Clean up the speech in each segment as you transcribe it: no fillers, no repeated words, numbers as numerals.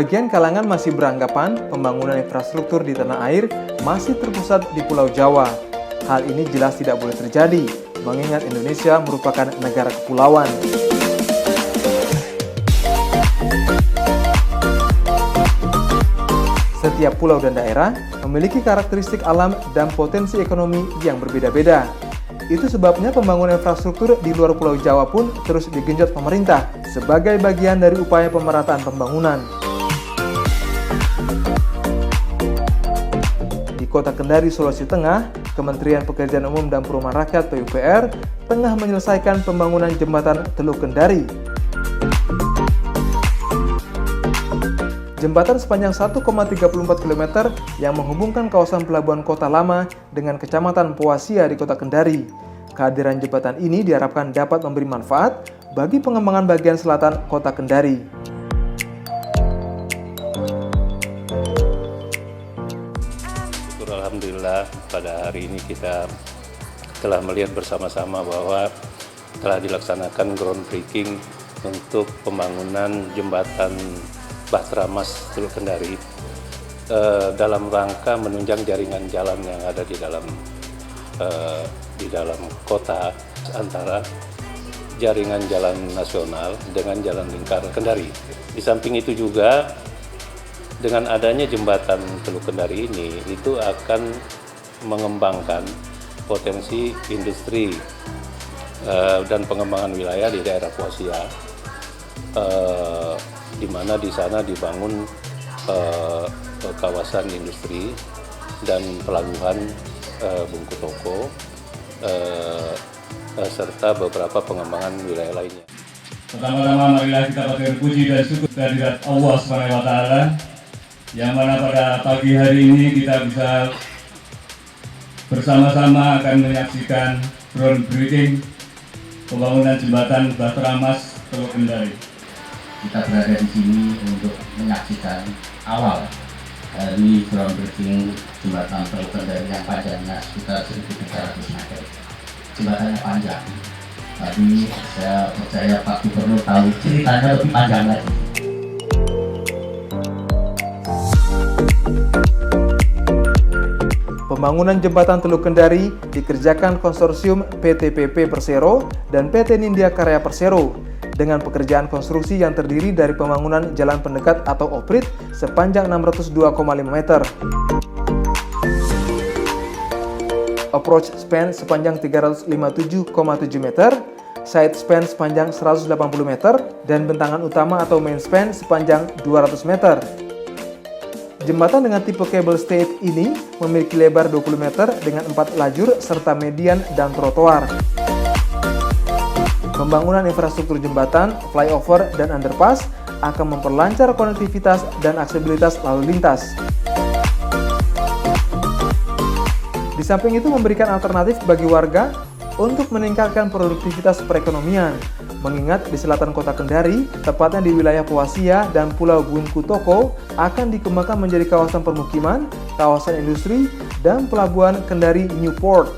Sebagian kalangan masih beranggapan pembangunan infrastruktur di tanah air masih terpusat di Pulau Jawa. Hal ini jelas tidak boleh terjadi, mengingat Indonesia merupakan negara kepulauan. Setiap pulau dan daerah memiliki karakteristik alam dan potensi ekonomi yang berbeda-beda. Itu sebabnya pembangunan infrastruktur di luar Pulau Jawa pun terus digenjot pemerintah sebagai bagian dari upaya pemerataan pembangunan. Di Kota Kendari, Sulawesi Tengah, Kementerian Pekerjaan Umum dan Perumahan Rakyat (PUPR) tengah menyelesaikan pembangunan jembatan Teluk Kendari. Jembatan sepanjang 1,34 km yang menghubungkan kawasan Pelabuhan Kota Lama dengan Kecamatan Poasia di Kota Kendari. Kehadiran jembatan ini diharapkan dapat memberi manfaat bagi pengembangan bagian selatan Kota Kendari. Alhamdulillah, pada hari ini kita telah melihat bersama-sama bahwa telah dilaksanakan groundbreaking untuk pembangunan jembatan Bahtera Mas Teluk Kendari dalam rangka menunjang jaringan jalan yang ada di dalam kota antara jaringan jalan nasional dengan jalan lingkar Kendari. Di samping itu juga dengan adanya jembatan Teluk Kendari ini itu akan mengembangkan potensi industri dan pengembangan wilayah di daerah Poasia, di mana di sana dibangun kawasan industri dan pelabuhan Bungku Toko serta beberapa pengembangan wilayah lainnya. Pertama-tama marilah kita patut puji dan syukur kehadirat Allah SWT, yang mana pada pagi hari ini kita bisa bersama-sama akan menyaksikan groundbreaking pembangunan jembatan Bahtera Mas Teluk Kendari. Kita berada di sini untuk menyaksikan awal dari groundbreaking jembatan Teluk Kendari yang panjangnya sekitar 1.300 meter. Jembatannya panjang, tapi saya percaya Pak Gubernur tahu ceritanya lebih panjang lagi. Pembangunan jembatan Teluk Kendari dikerjakan konsorsium PT PP Persero dan PT Nindya Karya Persero dengan pekerjaan konstruksi yang terdiri dari pembangunan jalan pendekat atau oprit sepanjang 602,5 meter, approach span sepanjang 357,7 meter, side span sepanjang 180 meter, dan bentangan utama atau main span sepanjang 200 meter. Jembatan dengan tipe cable stayed ini memiliki lebar 20 meter dengan 4 lajur serta median dan trotoar. Pembangunan infrastruktur jembatan, flyover, dan underpass akan memperlancar konektivitas dan aksesibilitas lalu lintas. Di samping itu memberikan alternatif bagi warga untuk meningkatkan produktivitas perekonomian, mengingat di selatan Kota Kendari, tepatnya di wilayah Poasia dan Pulau Bungku Toko, akan dikembangkan menjadi kawasan permukiman, kawasan industri, dan pelabuhan Kendari Newport.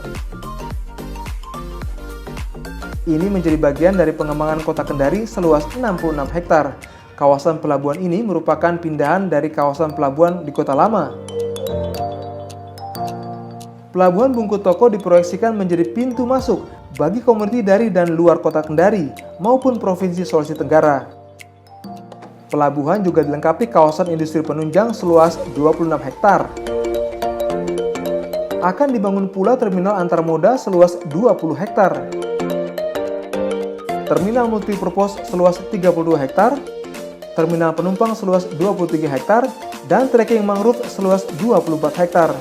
Ini menjadi bagian dari pengembangan Kota Kendari seluas 66 hektar. Kawasan pelabuhan ini merupakan pindahan dari kawasan pelabuhan di Kota Lama. Pelabuhan Bungku Toko diproyeksikan menjadi pintu masuk bagi komuniti dari dan luar Kota Kendari maupun Provinsi Sulawesi Tenggara. Pelabuhan juga dilengkapi kawasan industri penunjang seluas 26 hektar. Akan dibangun pula terminal antar moda seluas 20 hektar. Terminal multipurpose seluas 32 hektar, terminal penumpang seluas 23 hektar, dan trekking mangrove seluas 24 hektar.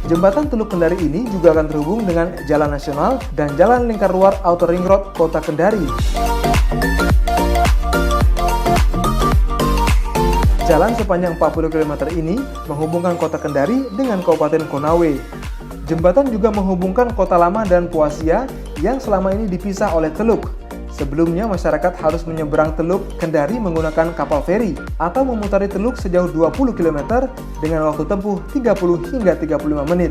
Jembatan Teluk Kendari ini juga akan terhubung dengan Jalan Nasional dan Jalan Lingkar Luar Outer Ring Road Kota Kendari. Jalan sepanjang 40 km ini menghubungkan Kota Kendari dengan Kabupaten Konawe. Jembatan juga menghubungkan Kota Lama dan Poasia yang selama ini dipisah oleh teluk. Sebelumnya masyarakat harus menyeberang Teluk Kendari menggunakan kapal feri atau memutari teluk sejauh 20 km dengan waktu tempuh 30 hingga 35 menit.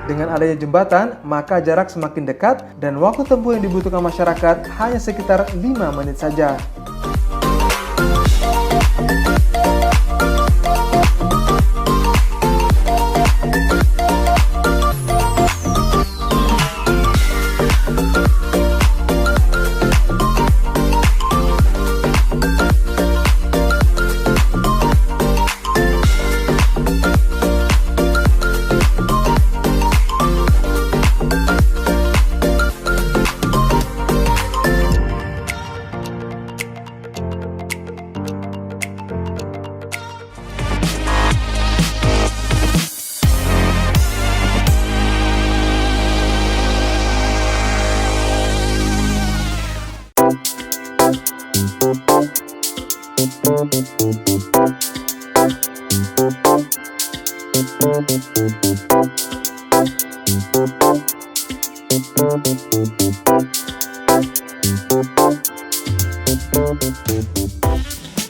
Dengan adanya jembatan, maka jarak semakin dekat dan waktu tempuh yang dibutuhkan masyarakat hanya sekitar 5 menit saja.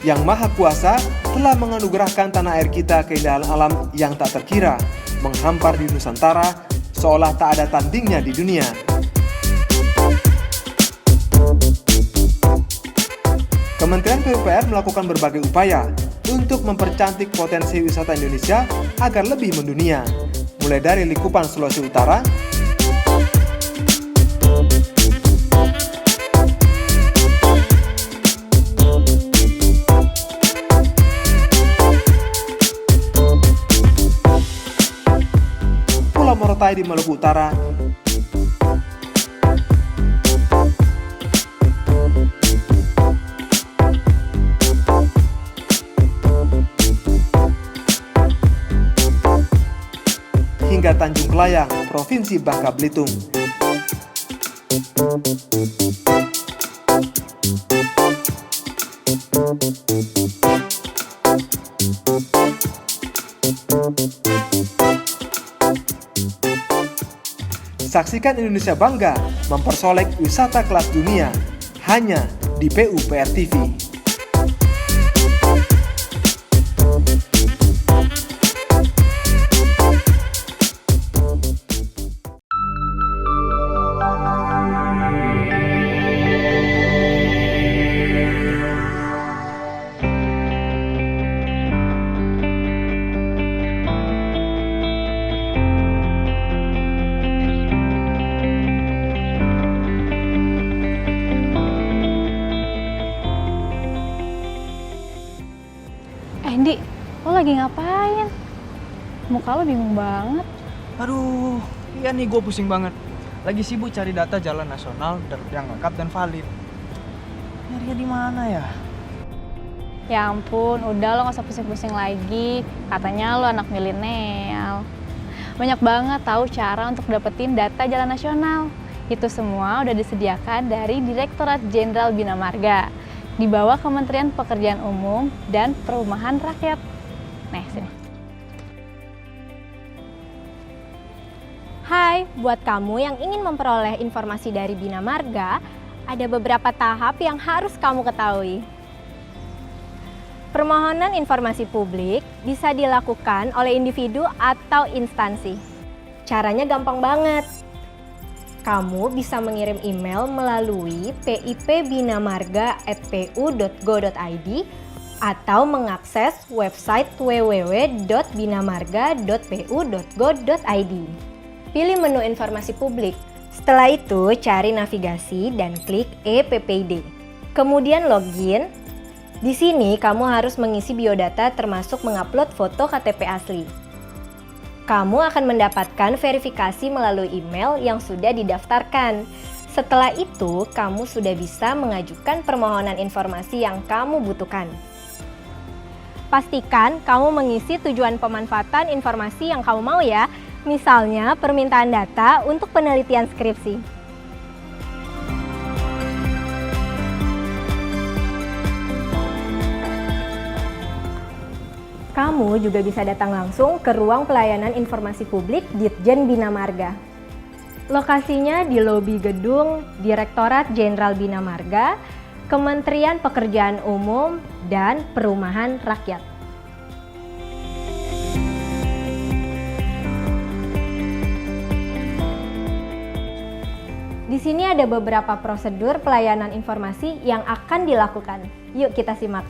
Yang Maha Kuasa telah menganugerahkan tanah air kita keindahan alam yang tak terkira, menghampar di Nusantara seolah tak ada tandingnya di dunia. Kementerian PUPR melakukan berbagai upaya untuk mempercantik potensi wisata Indonesia agar lebih mendunia, mulai dari lingkupan Sulawesi Utara, Pulau Morotai di Maluku Utara, hingga Tanjung Kelayang, Provinsi Bangka Belitung. Saksikan Indonesia bangga mempersolek wisata kelas dunia hanya di PUPR TV. Di, lo lagi ngapain? Muka lo bingung banget. Aduh, iya nih gue pusing banget. Lagi sibuk cari data jalan nasional yang lengkap dan valid. Nyarinya di mana ya? Ya ampun, udah lo gak usah pusing-pusing lagi. Katanya lo anak milenial. Banyak banget tahu cara untuk dapetin data jalan nasional. Itu semua udah disediakan dari Direktorat Jenderal Bina Marga di bawah Kementerian Pekerjaan Umum dan Perumahan Rakyat. Nih, sini. Hai, buat kamu yang ingin memperoleh informasi dari Bina Marga, ada beberapa tahap yang harus kamu ketahui. Permohonan informasi publik bisa dilakukan oleh individu atau instansi. Caranya gampang banget. Kamu bisa mengirim email melalui pipbinamarga@pu.go.id atau mengakses website www.binamarga.pu.go.id. Pilih menu informasi publik. Setelah itu, cari navigasi dan klik ePPID. Kemudian login. Di sini kamu harus mengisi biodata termasuk mengupload foto KTP asli. Kamu akan mendapatkan verifikasi melalui email yang sudah didaftarkan. Setelah itu, kamu sudah bisa mengajukan permohonan informasi yang kamu butuhkan. Pastikan kamu mengisi tujuan pemanfaatan informasi yang kamu mau ya, misalnya permintaan data untuk penelitian skripsi. Kamu juga bisa datang langsung ke ruang pelayanan informasi publik Ditjen Bina Marga. Lokasinya di lobi gedung Direktorat Jenderal Bina Marga, Kementerian Pekerjaan Umum dan Perumahan Rakyat. Di sini ada beberapa prosedur pelayanan informasi yang akan dilakukan. Yuk kita simak.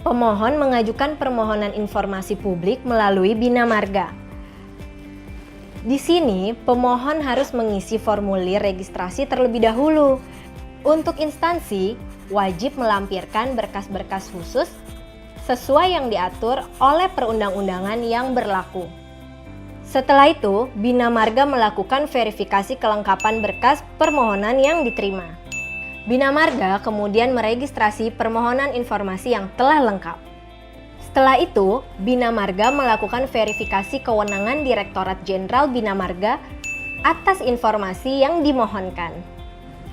Pemohon mengajukan permohonan informasi publik melalui Bina Marga. Di sini, pemohon harus mengisi formulir registrasi terlebih dahulu. Untuk instansi, wajib melampirkan berkas-berkas khusus sesuai yang diatur oleh perundang-undangan yang berlaku. Setelah itu, Bina Marga melakukan verifikasi kelengkapan berkas permohonan yang diterima. Bina Marga kemudian meregistrasi permohonan informasi yang telah lengkap. Setelah itu, Bina Marga melakukan verifikasi kewenangan Direktorat Jenderal Bina Marga atas informasi yang dimohonkan.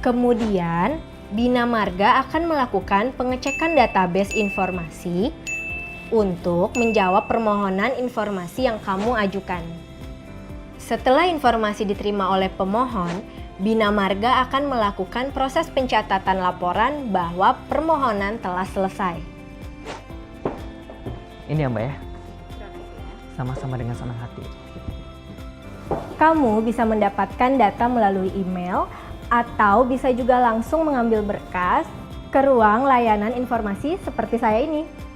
Kemudian, Bina Marga akan melakukan pengecekan database informasi untuk menjawab permohonan informasi yang kamu ajukan. Setelah informasi diterima oleh pemohon, Bina Marga akan melakukan proses pencatatan laporan bahwa permohonan telah selesai. Ini ya Mbak ya. Sama-sama dengan senang hati. Kamu bisa mendapatkan data melalui email atau bisa juga langsung mengambil berkas ke ruang layanan informasi seperti saya ini.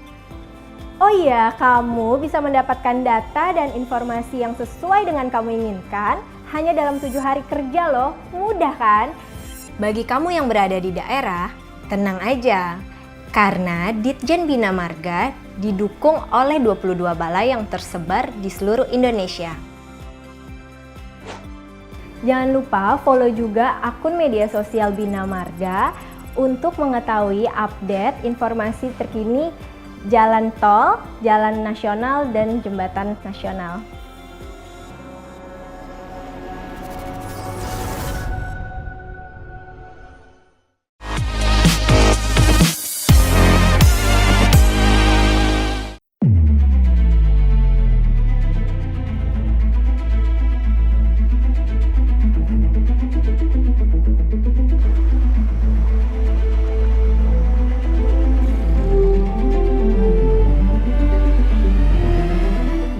Oh iya, kamu bisa mendapatkan data dan informasi yang sesuai dengan kamu inginkan hanya dalam 7 hari kerja loh. Mudah kan? Bagi kamu yang berada di daerah, tenang aja. Karena Ditjen Bina Marga didukung oleh 22 balai yang tersebar di seluruh Indonesia. Jangan lupa follow juga akun media sosial Bina Marga untuk mengetahui update informasi terkini jalan tol, jalan nasional, dan jembatan nasional.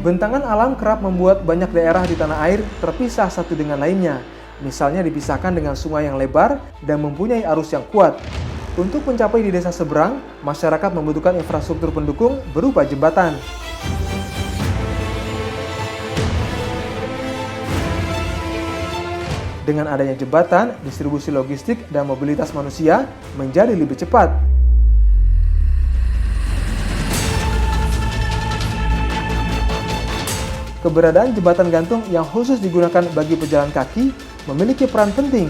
Bentangan alam kerap membuat banyak daerah di tanah air terpisah satu dengan lainnya. Misalnya dipisahkan dengan sungai yang lebar dan mempunyai arus yang kuat. Untuk mencapai di desa seberang, masyarakat membutuhkan infrastruktur pendukung berupa jembatan. Dengan adanya jembatan, distribusi logistik dan mobilitas manusia menjadi lebih cepat. Keberadaan jembatan gantung yang khusus digunakan bagi pejalan kaki memiliki peran penting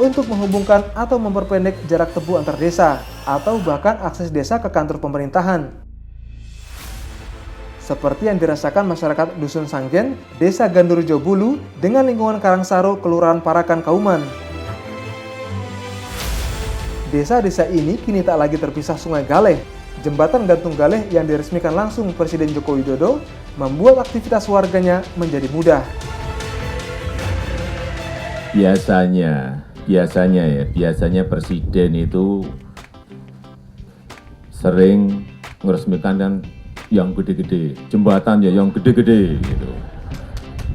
untuk menghubungkan atau memperpendek jarak tempuh antar desa atau bahkan akses desa ke kantor pemerintahan. Seperti yang dirasakan masyarakat Dusun Sanggen, Desa Gandurjo Bulu dengan lingkungan Karangsaro, Kelurahan Parakan, Kauman. Desa-desa ini kini tak lagi terpisah Sungai Galeh. Jembatan gantung Galeh yang diresmikan langsung Presiden Joko Widodo membuat aktivitas warganya menjadi mudah. Biasanya Presiden itu sering meresmikan kan yang gede-gede, jembatan ya yang gede-gede gitu.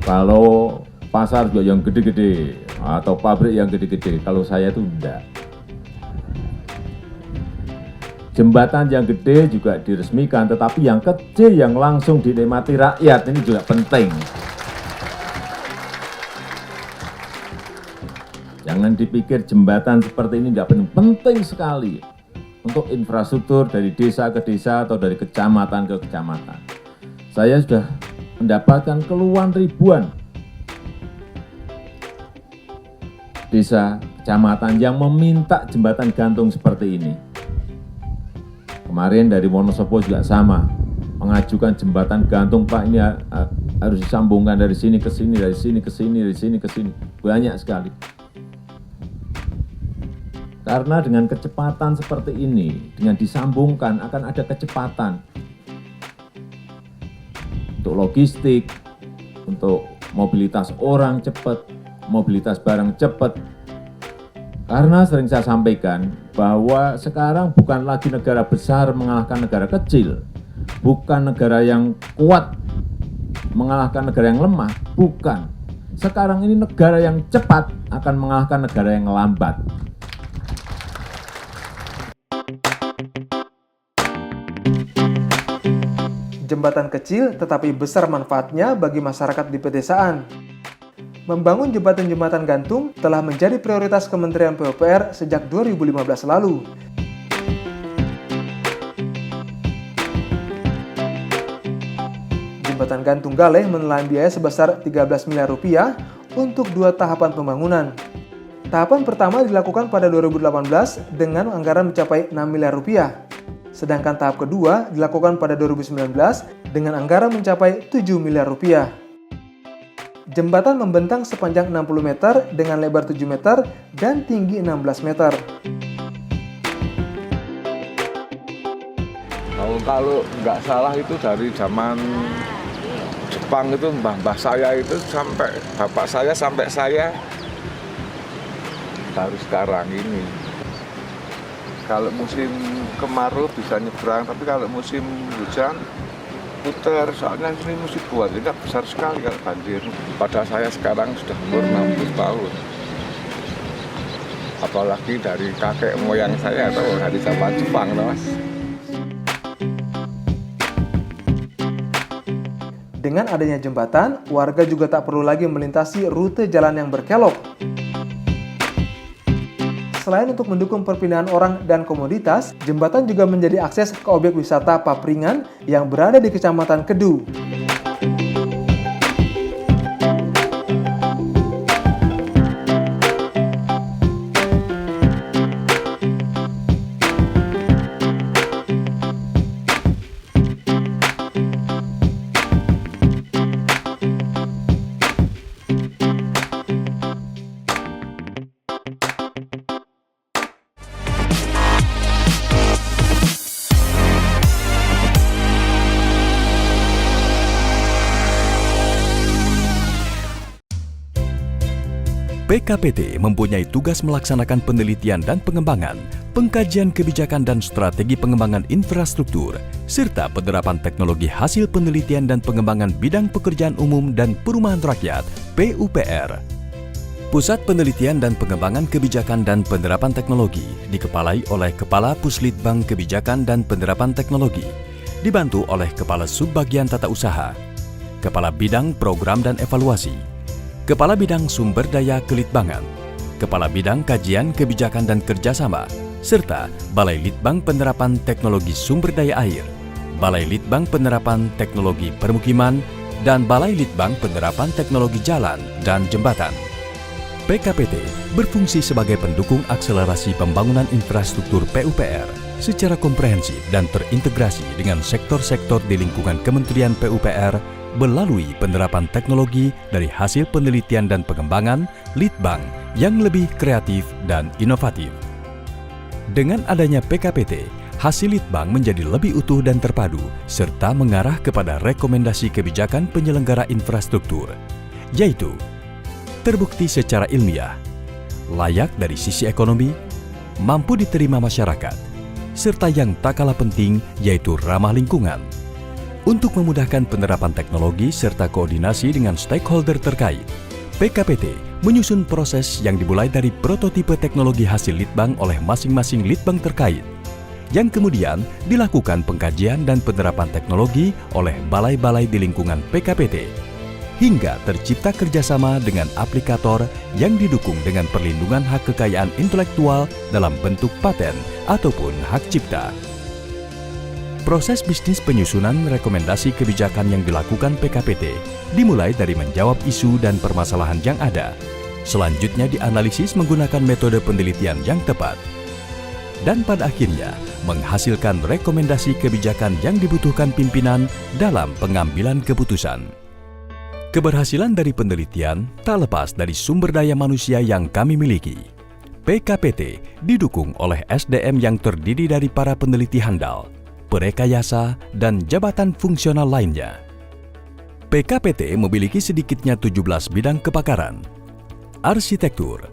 Kalau pasar juga yang gede-gede atau pabrik yang gede-gede. Kalau saya tuh enggak. Jembatan yang gede juga diresmikan, tetapi yang kecil yang langsung dinikmati rakyat ini juga penting. Jangan dipikir jembatan seperti ini nggak penting, penting sekali untuk infrastruktur dari desa ke desa atau dari kecamatan ke kecamatan. Saya sudah mendapatkan keluhan ribuan desa, kecamatan yang meminta jembatan gantung seperti ini. Kemarin dari Wonosobo juga sama, mengajukan jembatan gantung, Pak, ini harus disambungkan dari sini ke sini, dari sini ke sini, dari sini ke sini. Banyak sekali. Karena dengan kecepatan seperti ini, dengan disambungkan akan ada kecepatan untuk logistik, untuk mobilitas orang cepat, mobilitas barang cepat. Karena sering saya sampaikan bahwa sekarang bukan lagi negara besar mengalahkan negara kecil, bukan negara yang kuat mengalahkan negara yang lemah, bukan. Sekarang ini negara yang cepat akan akan mengalahkan negara yang lambat. Jembatan kecil tetapi besar manfaatnya bagi masyarakat di pedesaan. Membangun jembatan-jembatan gantung telah menjadi prioritas Kementerian PUPR sejak 2015 lalu. Jembatan gantung Galeh menelan biaya sebesar 13 miliar rupiah untuk 2 tahapan pembangunan. Tahapan pertama dilakukan pada 2018 dengan anggaran mencapai 6 miliar rupiah. Sedangkan tahap kedua dilakukan pada 2019 dengan anggaran mencapai 7 miliar rupiah. Jembatan membentang sepanjang 60 meter dengan lebar 7 meter dan tinggi 16 meter. Kalau nggak salah itu dari zaman Jepang itu mbah saya itu sampai bapak saya sampai saya baru sekarang ini. Kalau musim kemarau bisa nyebrang, tapi kalau musim hujan putar, soalnya ini musim buat tidak besar sekali kalau banjir. Pada saya sekarang sudah umur 60 tahun. Apalagi dari kakek moyang saya atau dari zaman Jepang, Mas. Dengan adanya jembatan, warga juga tak perlu lagi melintasi rute jalan yang berkelok. Selain untuk mendukung perpindahan orang dan komoditas, jembatan juga menjadi akses ke objek wisata Papringan yang berada di Kecamatan Kedu. PKPT mempunyai tugas melaksanakan penelitian dan pengembangan, pengkajian kebijakan dan strategi pengembangan infrastruktur, serta penerapan teknologi hasil penelitian dan pengembangan bidang pekerjaan umum dan perumahan rakyat (PUPR). Pusat Penelitian dan Pengembangan Kebijakan dan Penerapan Teknologi dikepalai oleh Kepala Puslitbang Kebijakan dan Penerapan Teknologi, dibantu oleh Kepala Subbagian Tata Usaha, Kepala Bidang Program dan Evaluasi, Kepala Bidang Sumber Daya Kelitbangan, Kepala Bidang Kajian Kebijakan dan Kerjasama, serta Balai Litbang Penerapan Teknologi Sumber Daya Air, Balai Litbang Penerapan Teknologi Permukiman, dan Balai Litbang Penerapan Teknologi Jalan dan Jembatan. PKPT berfungsi sebagai pendukung akselerasi pembangunan infrastruktur PUPR secara komprehensif dan terintegrasi dengan sektor-sektor di lingkungan Kementerian PUPR melalui penerapan teknologi dari hasil penelitian dan pengembangan Litbang yang lebih kreatif dan inovatif. Dengan adanya PKPT, hasil Litbang menjadi lebih utuh dan terpadu, serta mengarah kepada rekomendasi kebijakan penyelenggara infrastruktur, yaitu terbukti secara ilmiah, layak dari sisi ekonomi, mampu diterima masyarakat, serta yang tak kalah penting yaitu ramah lingkungan. Untuk memudahkan penerapan teknologi serta koordinasi dengan stakeholder terkait, PKPT menyusun proses yang dimulai dari prototipe teknologi hasil Litbang oleh masing-masing Litbang terkait, yang kemudian dilakukan pengkajian dan penerapan teknologi oleh balai-balai di lingkungan PKPT, hingga tercipta kerjasama dengan aplikator yang didukung dengan perlindungan hak kekayaan intelektual dalam bentuk paten ataupun hak cipta. Proses bisnis penyusunan rekomendasi kebijakan yang dilakukan PKPT dimulai dari menjawab isu dan permasalahan yang ada. Selanjutnya dianalisis menggunakan metode penelitian yang tepat. Dan pada akhirnya menghasilkan rekomendasi kebijakan yang dibutuhkan pimpinan dalam pengambilan keputusan. Keberhasilan dari penelitian tak lepas dari sumber daya manusia yang kami miliki. PKPT didukung oleh SDM yang terdiri dari para peneliti handal, perekayasa, dan jabatan fungsional lainnya. PKPT memiliki sedikitnya 17 bidang kepakaran: arsitektur,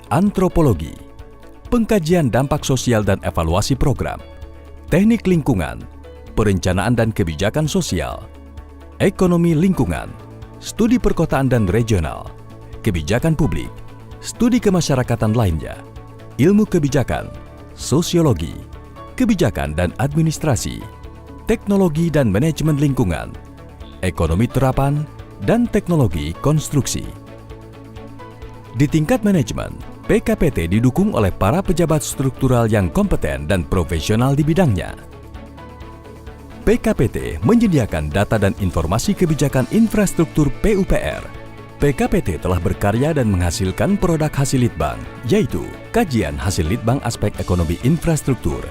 antropologi, pengkajian dampak sosial dan evaluasi program, teknik lingkungan, perencanaan dan kebijakan sosial, ekonomi lingkungan, studi perkotaan dan regional, kebijakan publik, studi kemasyarakatan lainnya, ilmu kebijakan, sosiologi, kebijakan dan administrasi, teknologi dan manajemen lingkungan, ekonomi terapan, dan teknologi konstruksi. Di tingkat manajemen, PKPT didukung oleh para pejabat struktural yang kompeten dan profesional di bidangnya. PKPT menyediakan data dan informasi kebijakan infrastruktur PUPR. PKPT telah berkarya dan menghasilkan produk hasil Litbang, yaitu kajian hasil Litbang aspek ekonomi infrastruktur,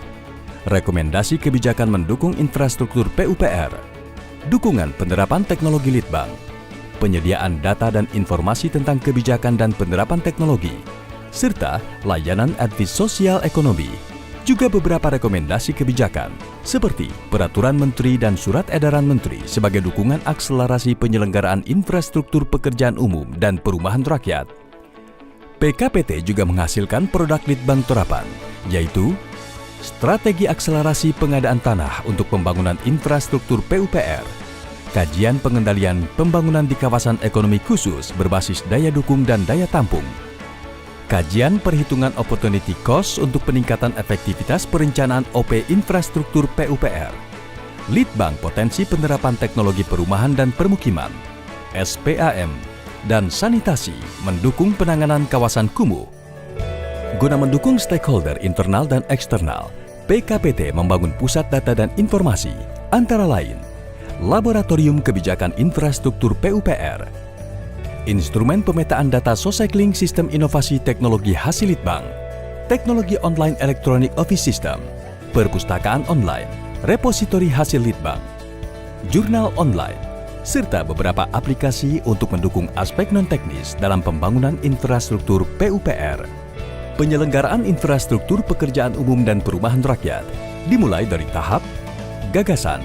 rekomendasi kebijakan mendukung infrastruktur PUPR, dukungan penerapan teknologi Litbang, penyediaan data dan informasi tentang kebijakan dan penerapan teknologi, serta layanan advis sosial ekonomi, juga beberapa rekomendasi kebijakan, seperti Peraturan Menteri dan Surat Edaran Menteri sebagai dukungan akselerasi penyelenggaraan infrastruktur pekerjaan umum dan perumahan rakyat. PKPT juga menghasilkan produk Litbang terapan, yaitu Strategi Akselerasi Pengadaan Tanah untuk Pembangunan Infrastruktur PUPR, Kajian Pengendalian Pembangunan di Kawasan Ekonomi Khusus berbasis daya dukung dan daya tampung, Kajian Perhitungan Opportunity Cost untuk peningkatan efektivitas perencanaan OP infrastruktur PUPR, Litbang Potensi Penerapan Teknologi Perumahan dan Permukiman, SPAM, dan Sanitasi mendukung penanganan kawasan kumuh. Guna mendukung stakeholder internal dan eksternal, PKPT membangun pusat data dan informasi, antara lain Laboratorium Kebijakan Infrastruktur PUPR, Instrumen Pemetaan Data Socycling Sistem Inovasi Teknologi hasil Litbang, Teknologi Online Electronic Office System, Perpustakaan Online, Repositori hasil Litbang, Jurnal Online, serta beberapa aplikasi untuk mendukung aspek non-teknis dalam pembangunan infrastruktur PUPR. Penyelenggaraan infrastruktur pekerjaan umum dan perumahan rakyat dimulai dari tahap gagasan,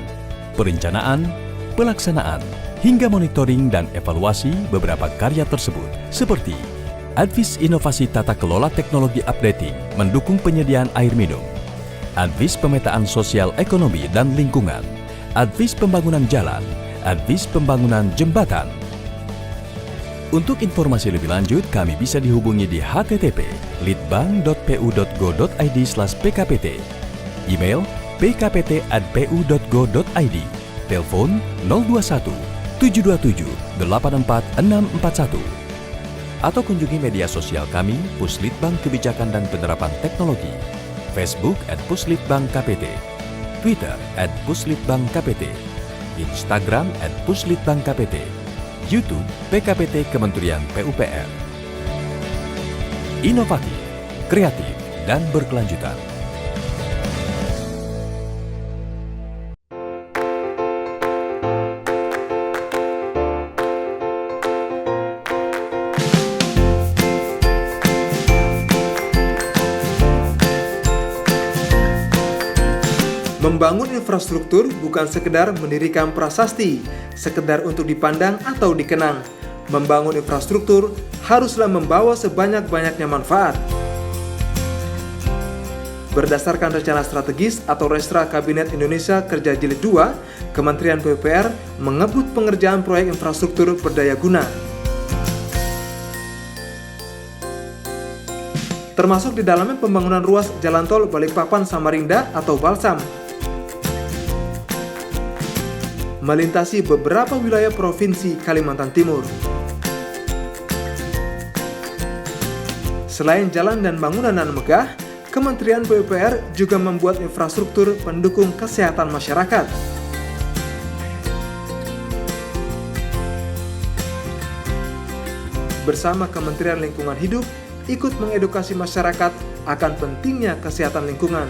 perencanaan, pelaksanaan, hingga monitoring dan evaluasi beberapa karya tersebut, seperti Advis Inovasi Tata Kelola Teknologi Updating mendukung penyediaan air minum, Advis Pemetaan Sosial Ekonomi dan Lingkungan, Advis Pembangunan Jalan, Advis Pembangunan Jembatan. Untuk informasi lebih lanjut, kami bisa dihubungi di http://litbang.pu.go.id/pkpt, email pkpt@pu.go.id, telepon 021 727 84641, atau kunjungi media sosial kami Puslitbang Kebijakan dan Penerapan Teknologi, Facebook @puslitbangkpt, Twitter @puslitbangkpt, Instagram @puslitbangkpt, YouTube PKPT Kementerian PUPR. Inovatif, kreatif, dan berkelanjutan. Membangun infrastruktur bukan sekedar mendirikan prasasti, sekedar untuk dipandang atau dikenang. Membangun infrastruktur haruslah membawa sebanyak-banyaknya manfaat. Berdasarkan rencana strategis atau Restra Kabinet Indonesia Kerja Jilid 2, Kementerian PUPR mengebut pengerjaan proyek infrastruktur berdaya guna. Termasuk di dalamnya pembangunan ruas Jalan Tol Balikpapan-Samarinda atau Balsam, melintasi beberapa wilayah Provinsi Kalimantan Timur. Selain jalan dan bangunan nan megah, Kementerian PUPR juga membuat infrastruktur pendukung kesehatan masyarakat. Bersama Kementerian Lingkungan Hidup, ikut mengedukasi masyarakat akan pentingnya kesehatan lingkungan.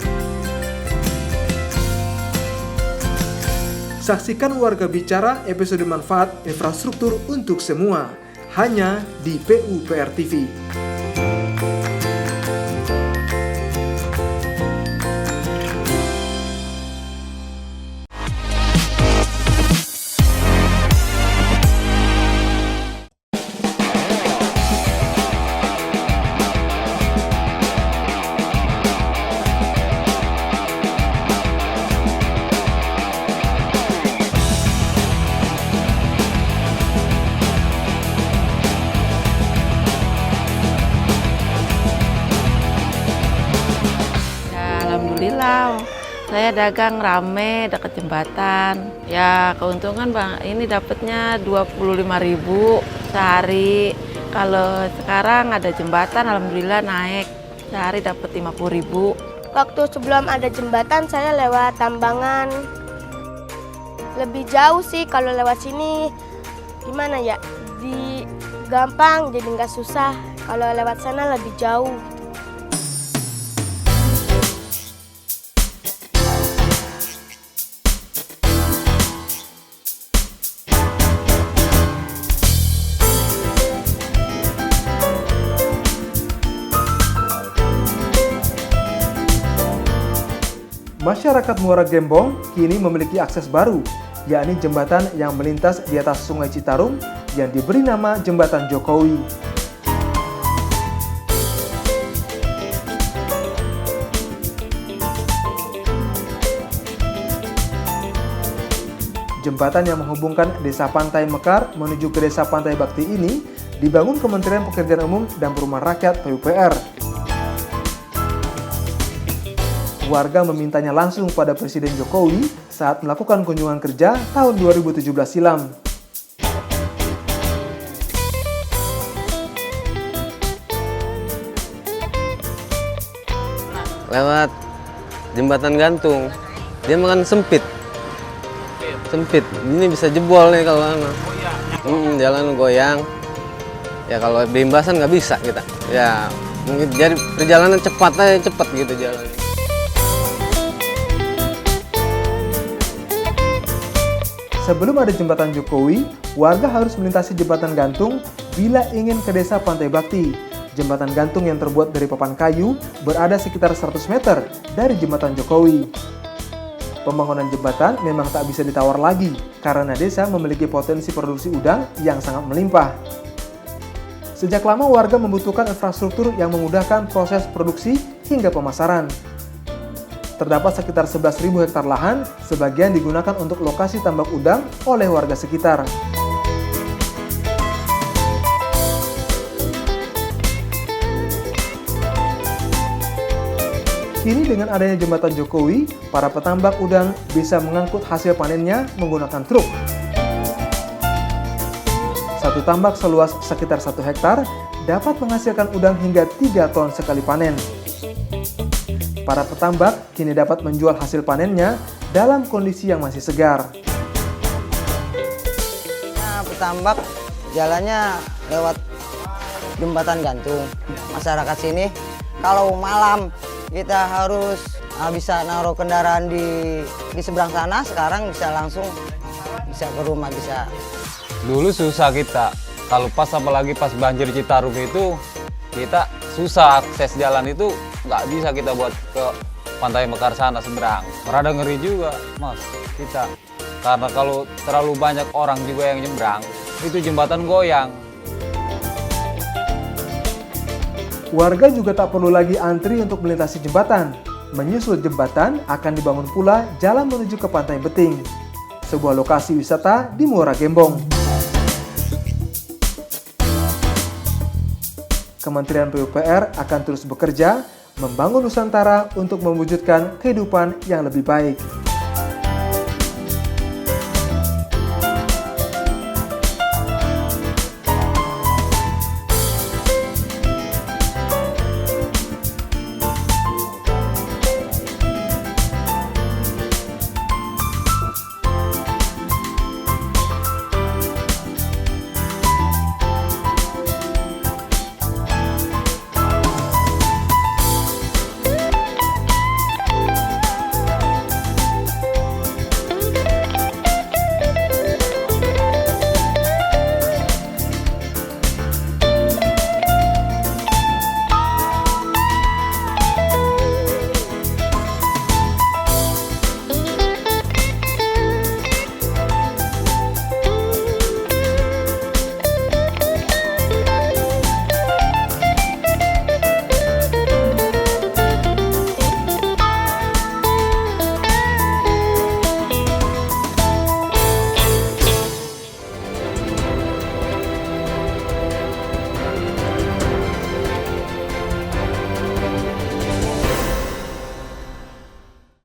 Saksikan Warga Bicara episode manfaat infrastruktur untuk semua, hanya di PUPR TV. terjangkau. Saya dagang rame dekat jembatan. Ya keuntungan Bang, ini dapatnya 25.000 sehari. Kalau sekarang ada jembatan, alhamdulillah naik. Sehari dapat 50.000. Waktu sebelum ada jembatan saya lewat Tambangan. Lebih jauh sih kalau lewat sini. Gimana ya? Gampang jadi nggak susah. Kalau lewat sana lebih jauh. Masyarakat Muara Gembong kini memiliki akses baru, yakni jembatan yang melintas di atas Sungai Citarum yang diberi nama Jembatan Jokowi. Jembatan yang menghubungkan Desa Pantai Mekar menuju ke Desa Pantai Bakti ini dibangun Kementerian Pekerjaan Umum dan Perumahan Rakyat (PUPR). Warga memintanya langsung pada Presiden Jokowi saat melakukan kunjungan kerja tahun 2017 silam. Lewat jembatan gantung, dia makan sempit, ini bisa jebol nih kalau jalan goyang. Ya kalau berimbasan nggak bisa kita. Ya mungkin jadi perjalanan cepat gitu jalan. Sebelum ada jembatan Jokowi, warga harus melintasi jembatan gantung bila ingin ke Desa Pantai Bakti. Jembatan gantung yang terbuat dari papan kayu berada sekitar 100 meter dari jembatan Jokowi. Pembangunan jembatan memang tak bisa ditawar lagi karena desa memiliki potensi produksi udang yang sangat melimpah. Sejak lama warga membutuhkan infrastruktur yang memudahkan proses produksi hingga pemasaran. Terdapat sekitar 11.000 hektar lahan, sebagian digunakan untuk lokasi tambak udang oleh warga sekitar. Kini dengan adanya jembatan Jokowi, para petambak udang bisa mengangkut hasil panennya menggunakan truk. Satu tambak seluas sekitar 1 hektar dapat menghasilkan udang hingga 3 ton sekali panen. Para petambak kini dapat menjual hasil panennya dalam kondisi yang masih segar. Nah, petambak jalannya lewat jembatan gantung. Masyarakat sini kalau malam kita harus bisa naruh kendaraan di seberang sana, sekarang bisa langsung bisa ke rumah bisa. Dulu susah kita, kalau apalagi pas banjir Citarum itu kita susah akses jalan itu. Nggak bisa kita buat ke Pantai Mekar sana seberang. Rada ngeri juga mas kita. Karena kalau terlalu banyak orang juga yang nyebrang, itu jembatan goyang. Warga juga tak perlu lagi antri untuk melintasi jembatan. Menyusul jembatan akan dibangun pula jalan menuju ke Pantai Beting, sebuah lokasi wisata di Muara Gembong. Kementerian PUPR akan terus bekerja membangun Nusantara untuk mewujudkan kehidupan yang lebih baik.